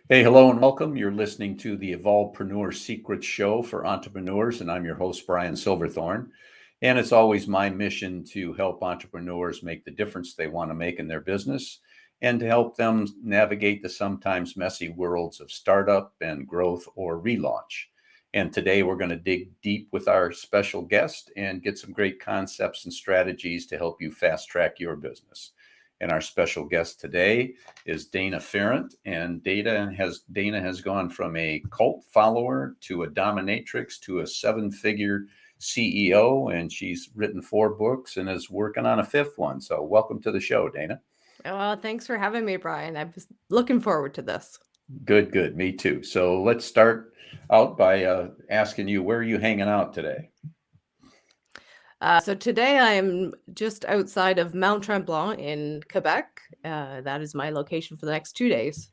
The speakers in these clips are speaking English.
Hey, hello and welcome. You're listening to the Evolvepreneur Secrets Show for entrepreneurs, and I'm your host, Brian Silverthorne. And it's always my mission to help entrepreneurs make the difference they want to make in their business and to help them navigate the sometimes messy worlds of startup and growth or relaunch. And today we're going to dig deep with our special guest and get some great concepts and strategies to help you fast track your business. And our special guest today is Dana Pharant, and Dana has gone from a cult follower to a dominatrix to a seven-figure CEO, and she's written 4 books and is working on a fifth one. So, welcome to the show, Dana. Well, thanks for having me, Brian. I was looking forward to this. Good, good. Me too. So, let's start out by asking you, where are you hanging out today? So today I am just outside of Mount Tremblant in Quebec. That is my location for the next 2 days.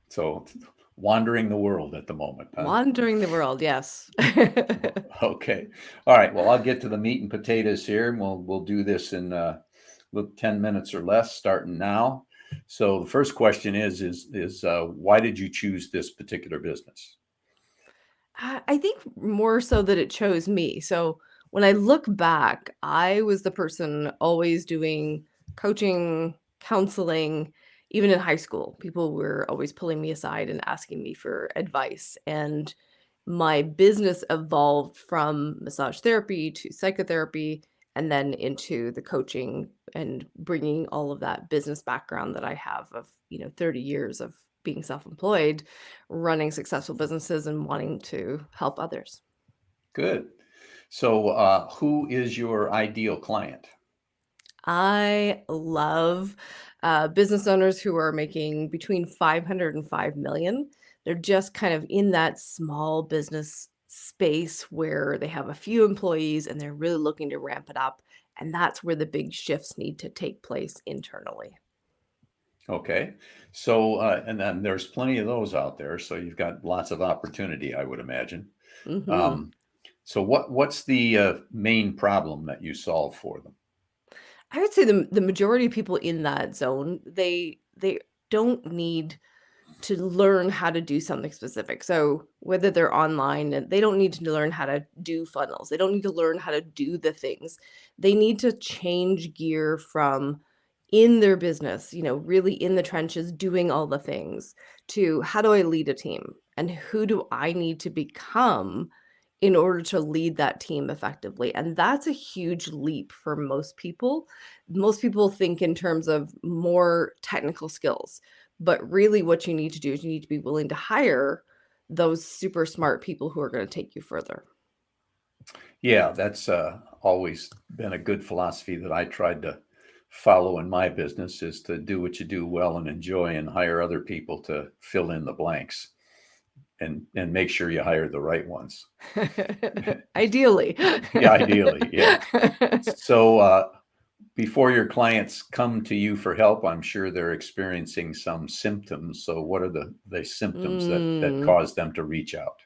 So, wandering the world at the moment, huh? Wandering the world, yes. Okay. All right. Well, I'll get to the meat and potatoes here, and we'll do this in 10 minutes or less, starting now. So the first question is why did you choose this particular business? I think more so that it chose me. So when I look back, I was the person always doing coaching, counseling, even in high school. People were always pulling me aside and asking me for advice. And my business evolved from massage therapy to psychotherapy and then into the coaching and bringing all of that business background that I have of, 30 years of being self-employed, running successful businesses and wanting to help others. Good. So who is your ideal client? I love business owners who are making between 500 and 5 million. They're just kind of in that small business space where they have a few employees and they're really looking to ramp it up. And that's where the big shifts need to take place internally. Okay. So and then there's plenty of those out there. So you've got lots of opportunity, I would imagine. Hmm. Um, so what's the main problem that you solve for them? I would say the majority of people in that zone, they don't need to learn how to do something specific. So whether they're online, and they don't need to learn how to do funnels. They don't need to learn how to do the things. They need to change gear from in their business, really in the trenches doing all the things to how do I lead a team and who do I need to become in order to lead that team effectively. And that's a huge leap for most people. Most people think in terms of more technical skills, but really what you need to do is you need to be willing to hire those super smart people who are going to take you further. Yeah, that's always been a good philosophy that I tried to follow in my business is to do what you do well and enjoy and hire other people to fill in the blanks and make sure you hire the right ones. Ideally. Yeah, ideally, yeah. So before your clients come to you for help, I'm sure they're experiencing some symptoms. So what are the symptoms that Mm. cause them to reach out?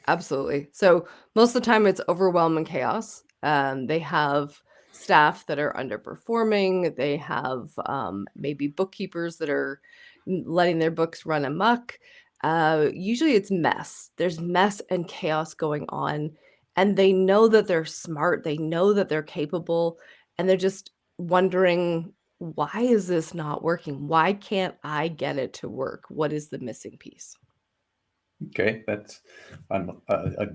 Absolutely. So most of the time it's overwhelm and chaos. They have staff that are underperforming. They have maybe bookkeepers that are letting their books run amok. Usually it's mess. There's mess and chaos going on. And they know that they're smart. They know that they're capable. And they're just wondering, why is this not working? Why can't I get it to work? What is the missing piece? Okay, that's I'm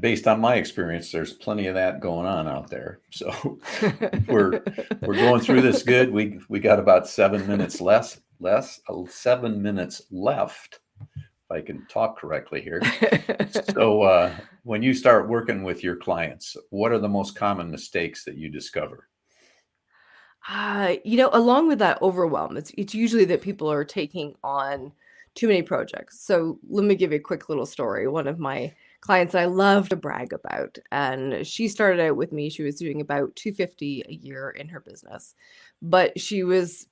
based on my experience. There's plenty of that going on out there. So we're we're going through this good. We got about 7 minutes less 7 minutes left. If I can talk correctly here. So when you start working with your clients, what are the most common mistakes that you discover? Along with that overwhelm, it's usually that people are taking on too many projects. So let me give you a quick little story. One of my clients that I love to brag about. And she started out with me, she was doing about 250 a year in her business. But she was,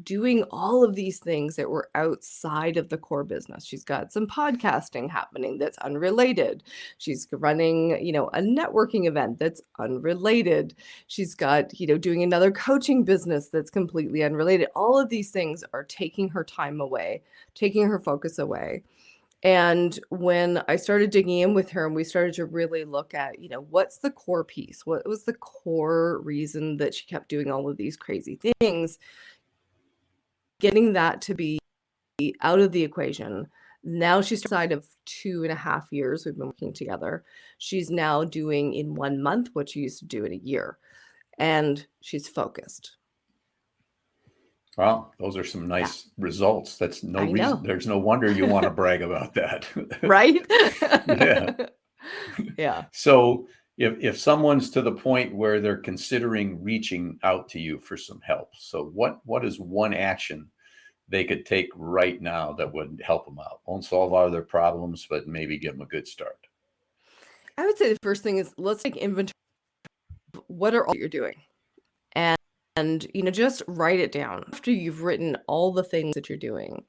doing all of these things that were outside of the core business. She's got some podcasting happening that's unrelated. She's running, a networking event that's unrelated. She's got, doing another coaching business that's completely unrelated. All of these things are taking her time away, taking her focus away. And when I started digging in with her and we started to really look at, what's the core piece? What was the core reason that she kept doing all of these crazy things? Getting that to be out of the equation. Now she's inside of 2.5 years we've been working together. She's now doing in 1 month what she used to do in a year. And she's focused. Wow, those are some nice results. That's no I reason. know. There's no wonder you want to brag about that. Right? Yeah. Yeah. So if someone's to the point where they're considering reaching out to you for some help, so what is one action they could take right now that would help them out? Won't solve all their problems, but maybe give them a good start. I would say the first thing is let's take inventory of what are all you're doing. And just write it down. After you've written all the things that you're doing,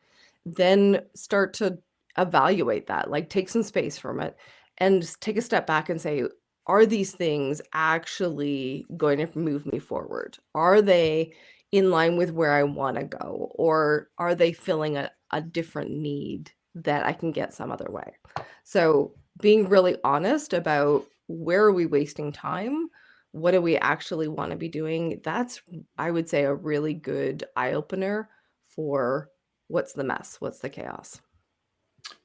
then start to evaluate that, like take some space from it and just take a step back and say, are these things actually going to move me forward? Are they in line with where I want to go? Or are they filling a different need that I can get some other way? So being really honest about where are we wasting time? What do we actually want to be doing? That's, I would say, a really good eye opener for what's the mess, what's the chaos.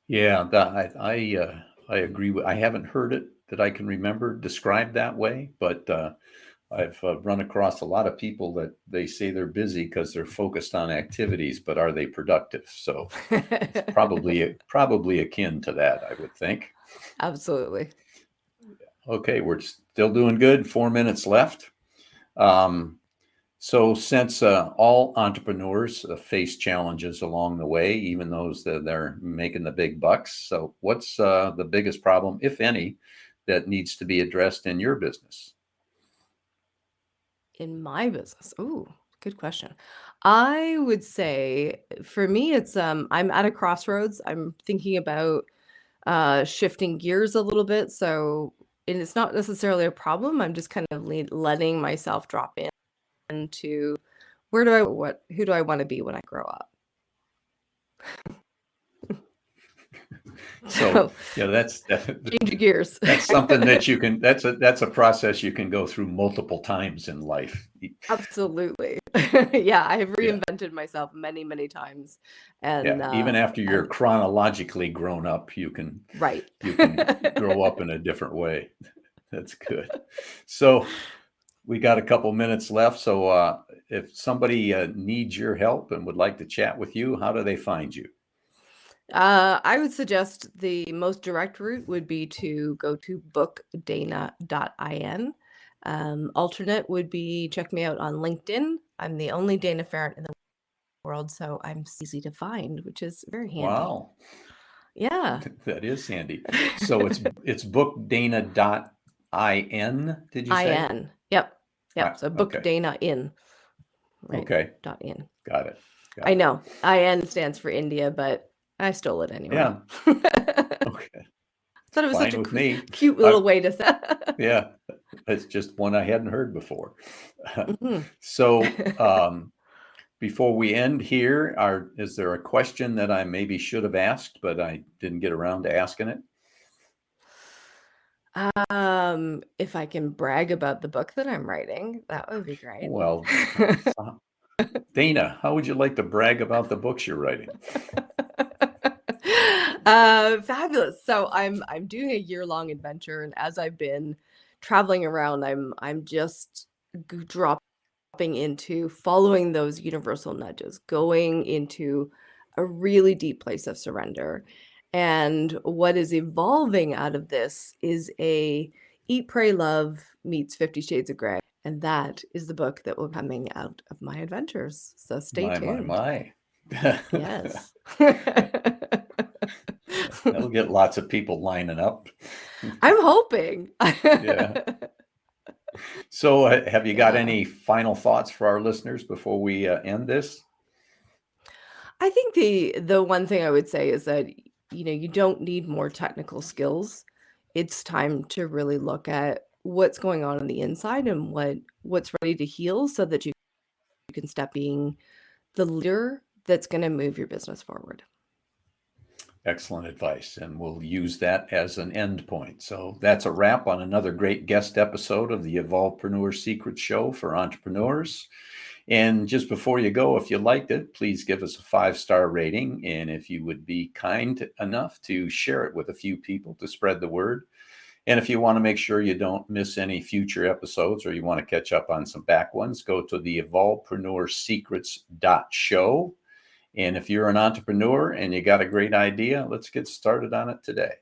Yeah, I agree with. I haven't heard it that I can remember described that way, but I've run across a lot of people that they say they're busy because they're focused on activities, but are they productive? So it's probably akin to that, I would think. Absolutely. Okay, we're still doing good. 4 minutes left. So since all entrepreneurs face challenges along the way, even those that they're making the big bucks. So what's the biggest problem, if any, that needs to be addressed in your business? In my business? Ooh, good question. I would say for me, it's I'm at a crossroads. I'm thinking about shifting gears a little bit. So, and it's not necessarily a problem. I'm just kind of letting myself drop into who do I want to be when I grow up? So yeah, that's change gears. That's something that you can. That's a process you can go through multiple times in life. Absolutely. Yeah, I have reinvented myself many, many times. And yeah, even after you're chronologically grown up, you can grow up in a different way. That's good. So we got a couple minutes left. So if somebody needs your help and would like to chat with you, how do they find you? I would suggest the most direct route would be to go to bookdana.in. Alternate would be check me out on LinkedIn. I'm the only Dana Pharant in the world, so I'm easy to find, which is very handy. Wow. Yeah. That is handy. So it's bookdana.in, did you say? IN. Yep. So book okay. Dana in. Right. Okay. .in. Got it. I know. IN stands for India, but I stole it anyway. Yeah. Okay. Thought it was Fine such a with me. cute little way to say. Yeah. It's just one I hadn't heard before. So before we end here, is there a question that I maybe should have asked, but I didn't get around to asking it? If I can brag about the book that I'm writing, that would be great. Well, Dana, how would you like to brag about the books you're writing? Fabulous. So I'm doing a year-long adventure, and as I've been traveling around, I'm just dropping into following those universal nudges, going into a really deep place of surrender. And what is evolving out of this is a Eat, Pray, Love meets 50 Shades of Grey. And that is the book that will be coming out of my adventures. So stay tuned. My. Yes. That'll get lots of people lining up. I'm hoping. Yeah. So have you got Yeah. any final thoughts for our listeners before we end this? I think the one thing I would say is that, you don't need more technical skills. It's time to really look at what's going on the inside and what's ready to heal so that you can stop being the leader that's going to move your business forward. Excellent advice, and we'll use that as an end point. So that's a wrap on another great guest episode of the Evolvepreneur Secrets Show for entrepreneurs. And just before you go, if you liked it, please give us a 5-star rating. And if you would be kind enough to share it with a few people to spread the word. And if you want to make sure you don't miss any future episodes or you want to catch up on some back ones, go to the evolvepreneursecrets.show. And if you're an entrepreneur and you got a great idea, let's get started on it today.